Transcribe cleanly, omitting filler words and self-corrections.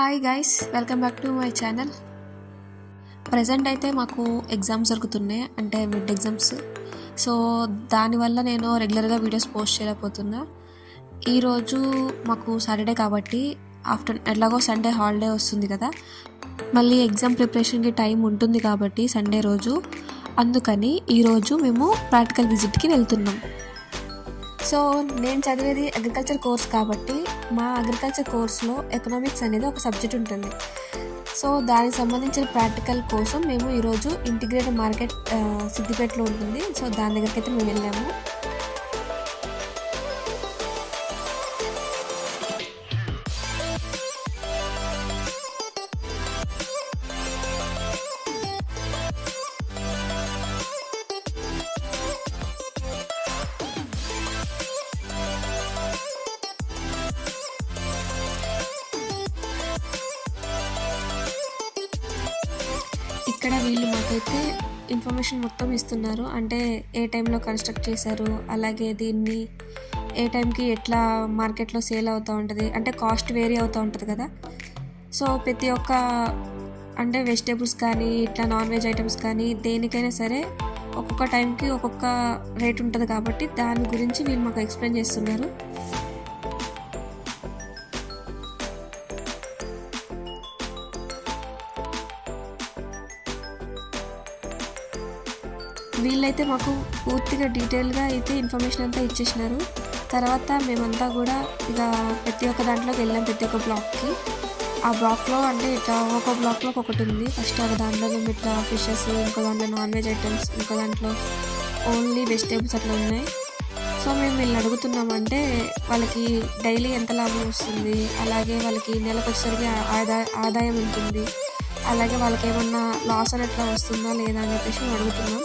Hi guys, welcome back to my channel. Present అయితే మాకు exams జరుగుతున్నాయి, అంటే మిడ్ ఎగ్జామ్స్. సో దానివల్ల నేను రెగ్యులర్గా వీడియోస్ పోస్ట్ చేయలేకపోతున్నా. ఈరోజు మాకు సాటర్డే కాబట్టి ఎట్లాగో సండే హాలిడే వస్తుంది కదా, మళ్ళీ ఎగ్జామ్ ప్రిపరేషన్కి టైం ఉంటుంది కాబట్టి సండే రోజు, అందుకని ఈరోజు మేము ప్రాక్టికల్ విజిట్కి వెళ్తున్నాం. సో నేను చదివేది అగ్రికల్చర్ కోర్స్ కాబట్టి మా అగ్రికల్చర్ కోర్స్లో ఎకనామిక్స్ అనేది ఒక సబ్జెక్ట్ ఉంటుంది. సో దానికి సంబంధించిన ప్రాక్టికల్ కోసం మేము ఈరోజు ఇంటిగ్రేటెడ్ మార్కెట్ సిద్దిపేటలో ఉంటుంది. సో దాని దగ్గరికి అయితే మేము వెళ్ళాము. ఇక్కడ వీళ్ళు మాకైతే ఇన్ఫర్మేషన్ మొత్తం ఇస్తున్నారు, అంటే ఏ టైంలో కన్స్ట్రక్ట్ చేశారు, అలాగే దీన్ని ఏ టైంకి ఎట్లా మార్కెట్లో సేల్ అవుతూ ఉంటుంది, అంటే కాస్ట్ వేరీ అవుతూ ఉంటుంది కదా. సో ప్రతి ఒక్క అంటే వెజిటేబుల్స్ కానీ ఇట్లా నాన్ వెజ్ ఐటమ్స్ కానీ దేనికైనా సరే ఒక్కొక్క టైంకి ఒక్కొక్క రేట్ ఉంటుంది కాబట్టి దాని గురించి వీళ్ళు మాకు ఎక్స్ప్లెయిన్ చేస్తున్నారు. వీళ్ళైతే మాకు పూర్తిగా డీటెయిల్గా అయితే ఇన్ఫర్మేషన్ అంతా ఇచ్చేసినారు. తర్వాత మేమంతా కూడా ఇక ప్రతి ఒక్క దాంట్లోకి వెళ్ళాం, ప్రతి ఒక్క బ్లాక్కి. ఆ బ్లాక్లో అంటే ఇట్లా ఒక్కొక్క బ్లాక్లో ఒకటి ఉంది. ఫస్ట్ ఒక దాంట్లో మేము ఇట్లా ఫిషెస్, ఇంకో దాంట్లో నాన్ వెజ్ ఐటమ్స్, ఇంకో దాంట్లో ఓన్లీ వెజిటేబుల్స్ అట్లా ఉన్నాయి. సో మేము వీళ్ళని అడుగుతున్నామంటే వాళ్ళకి డైలీ ఎంత లాభం వస్తుంది, అలాగే వాళ్ళకి నెలకు వచ్చేసరికి ఆదాయం ఉంటుంది, అలాగే వాళ్ళకి ఏమన్నా లాస్ అని ఎట్లా వస్తుందా లేదా అని చెప్పేసి మేము అడుగుతున్నాం.